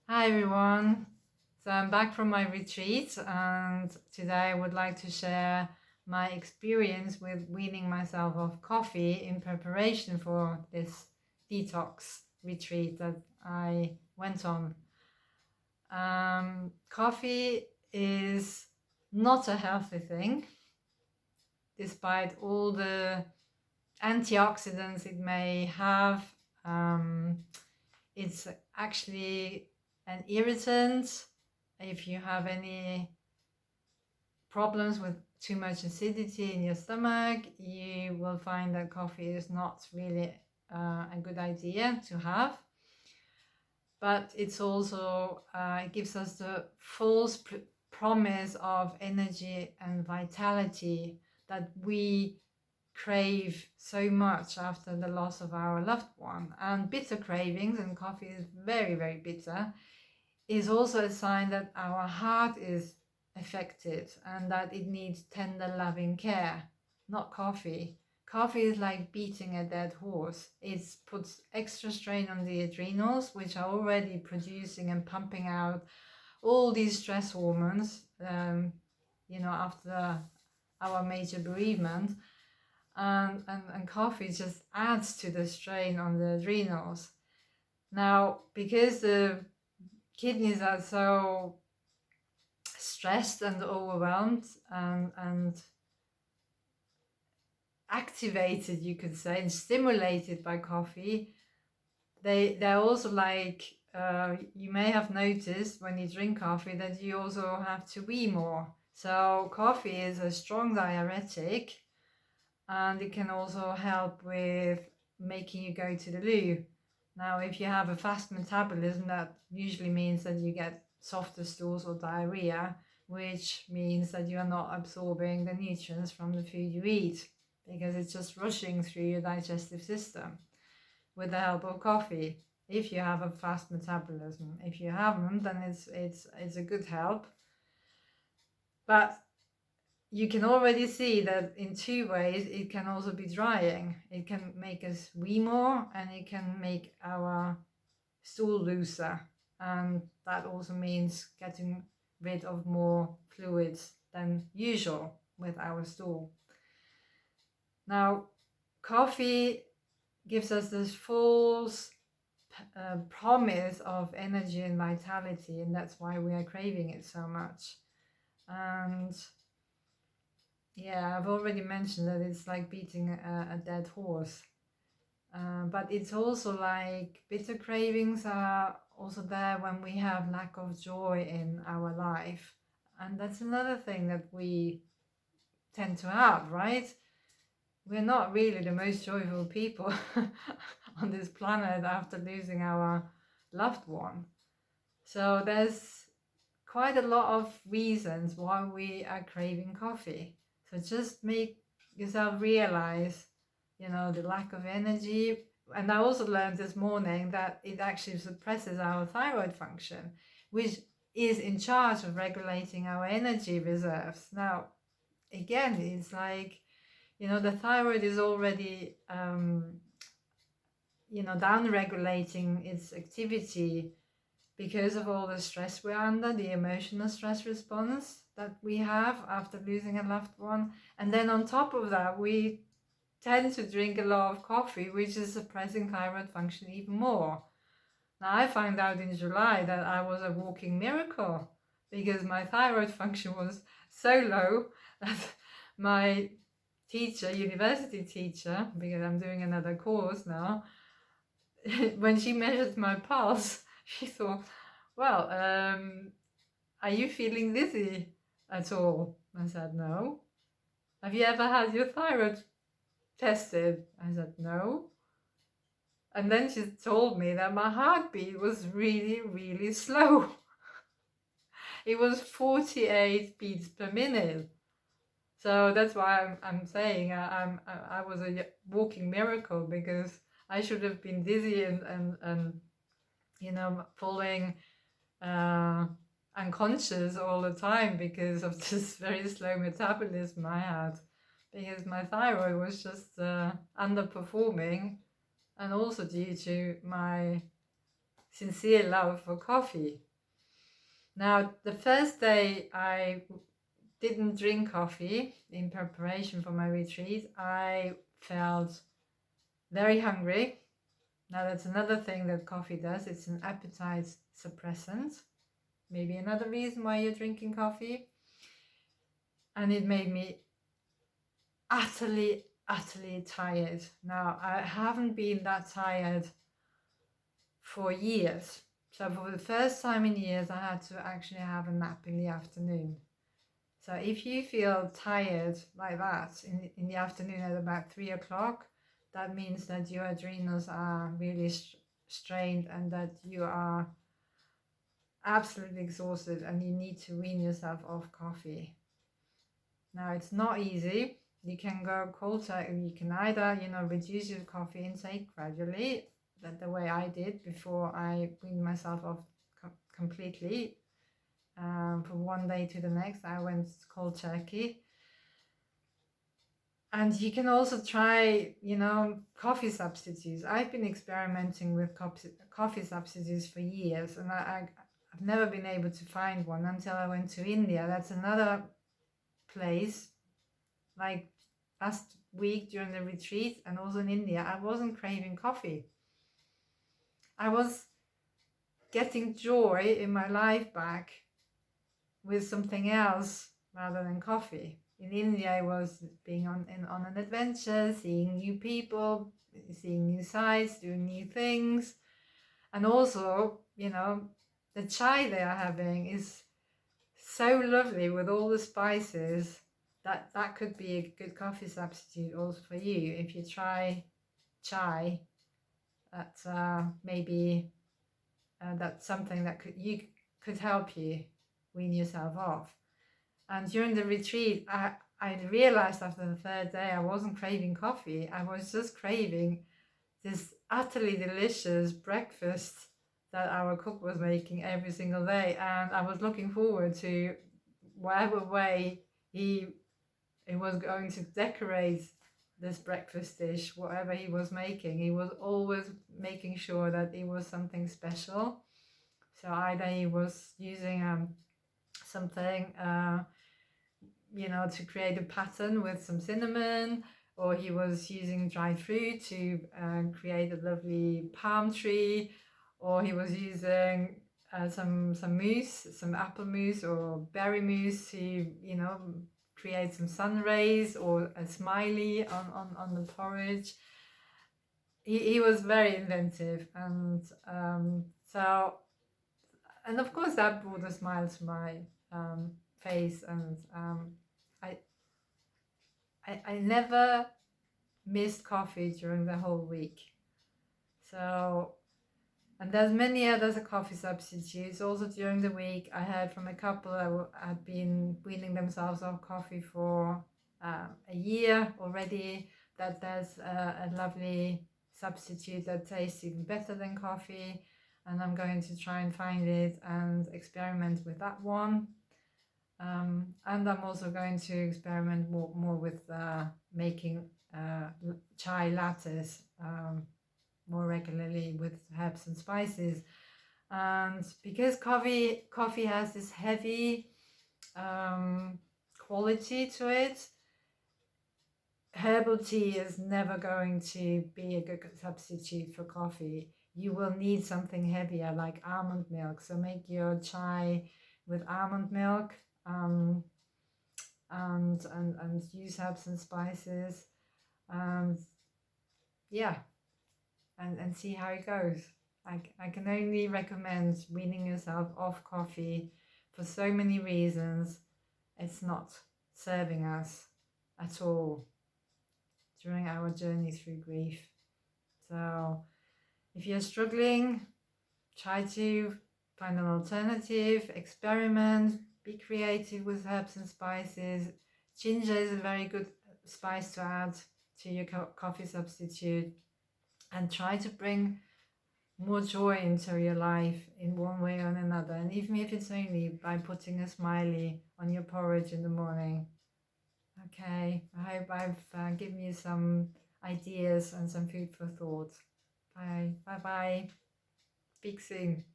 Hi everyone. So I'm back from my retreat and today I would like to share my experience with weaning myself off coffee in preparation for this detox retreat that I went on. Coffee is not a healthy thing, despite all the antioxidants it may have. Um, it's actually an irritant. If you have any problems with too much acidity in your stomach, you will find that coffee is not really a good idea to have. But it's also, it gives us the false promise of energy and vitality that we crave so much after the loss of our loved one. And bitter cravings, and coffee is very, very bitter, is also a sign that our heart is affected and that it needs tender, loving care, not coffee. Coffee is like beating a dead horse. It puts extra strain on the adrenals, which are already producing and pumping out all these stress hormones, after our major bereavement. And coffee just adds to the strain on the adrenals. Now, because the kidneys are so stressed and overwhelmed and activated, you could say, and stimulated by coffee, they're also like, you may have noticed when you drink coffee that you also have to wee more. So coffee is a strong diuretic, and it can also help with making you go to the loo. Now, if you have a fast metabolism, that usually means that you get softer stools or diarrhea, which means that you are not absorbing the nutrients from the food you eat because it's just rushing through your digestive system with the help of coffee. If you have a fast metabolism, if you haven't, then it's a good help. But you can already see that in two ways it can also be drying. It can make us wee more, and it can make our stool looser, and that also means getting rid of more fluids than usual with our stool. Now, coffee gives us this false promise of energy and vitality, and that's why we are craving it so much. And yeah, I've already mentioned that it's like beating a dead horse. But it's also like bitter cravings are also there when we have lack of joy in our life. And that's another thing that we tend to have, right? We're not really the most joyful people on this planet after losing our loved one. So there's quite a lot of reasons why we are craving coffee. So just make yourself realize, the lack of energy. And I also learned this morning that it actually suppresses our thyroid function, which is in charge of regulating our energy reserves. Now, again, it's like, the thyroid is already, down regulating its activity because of all the stress we're under, the emotional stress response that we have after losing a loved one. And then on top of that, we tend to drink a lot of coffee, which is suppressing thyroid function even more. Now, I found out in July that I was a walking miracle because my thyroid function was so low that my teacher, university teacher, because I'm doing another course now, when she measured my pulse, she thought, well, are you feeling dizzy at all? I said, no. Have you ever had your thyroid tested? I said, no. And then she told me that my heartbeat was really, really slow. It was 48 beats per minute. So that's why I'm saying I was a walking miracle, because I should have been dizzy and falling unconscious all the time because of this very slow metabolism I had, because my thyroid was just underperforming, and also due to my sincere love for coffee. Now, the first day I didn't drink coffee in preparation for my retreat, I felt very hungry. Now, that's another thing that coffee does. It's an appetite suppressant. Maybe another reason why you're drinking coffee. And it made me utterly tired. Now, I haven't been that tired for years. So for the first time in years, I had to actually have a nap in the afternoon. So if you feel tired like that in the afternoon at about 3 o'clock, that means that your adrenals are really strained and that you are absolutely exhausted and you need to wean yourself off coffee. Now, it's not easy. You can go cold turkey. You can either, reduce your coffee intake gradually, the way I did before I weaned myself off completely. From one day to the next, I went cold turkey. And you can also try, coffee substitutes. I've been experimenting with coffee substitutes for years, and I've never been able to find one until I went to India. That's another place. Like last week during the retreat and also in India, I wasn't craving coffee. I was getting joy in my life back with something else rather than coffee. In India, I was being on an adventure, seeing new people, seeing new sights, doing new things. And also, the chai they are having is so lovely with all the spices. That could be a good coffee substitute also for you. If you try chai, that's maybe that's something that could help you wean yourself off. And during the retreat, I realized after the third day I wasn't craving coffee. I was just craving this utterly delicious breakfast that our cook was making every single day, and I was looking forward to whatever way he was going to decorate this breakfast dish, whatever he was making. He was always making sure that it was something special. So either he was using something to create a pattern with some cinnamon, or he was using dried fruit to create a lovely palm tree, or he was using some mousse, some apple mousse or berry mousse to create some sun rays or a smiley on the porridge. He was very inventive, and and of course that brought a smile to my face, and I never missed coffee during the whole week. So, and there's many other coffee substitutes. Also during the week, I heard from a couple that had been weaning themselves off coffee for a year already, that there's a lovely substitute that tastes even better than coffee. And I'm going to try and find it and experiment with that one. And I'm also going to experiment more with making chai lattes more regularly with herbs and spices. And because coffee has this heavy quality to it, herbal tea is never going to be a good substitute for coffee. You will need something heavier like almond milk. So make your chai with almond milk. And use herbs and spices, and see how it goes. I can only recommend weaning yourself off coffee for so many reasons. It's not serving us at all during our journey through grief. So if you're struggling, try to find an alternative, experiment, be creative with herbs and spices. Ginger is a very good spice to add to your coffee substitute, and try to bring more joy into your life in one way or another. And even if it's only by putting a smiley on your porridge in the morning. Okay, I hope I've given you some ideas and some food for thought. Bye. Bye-bye. Speak soon.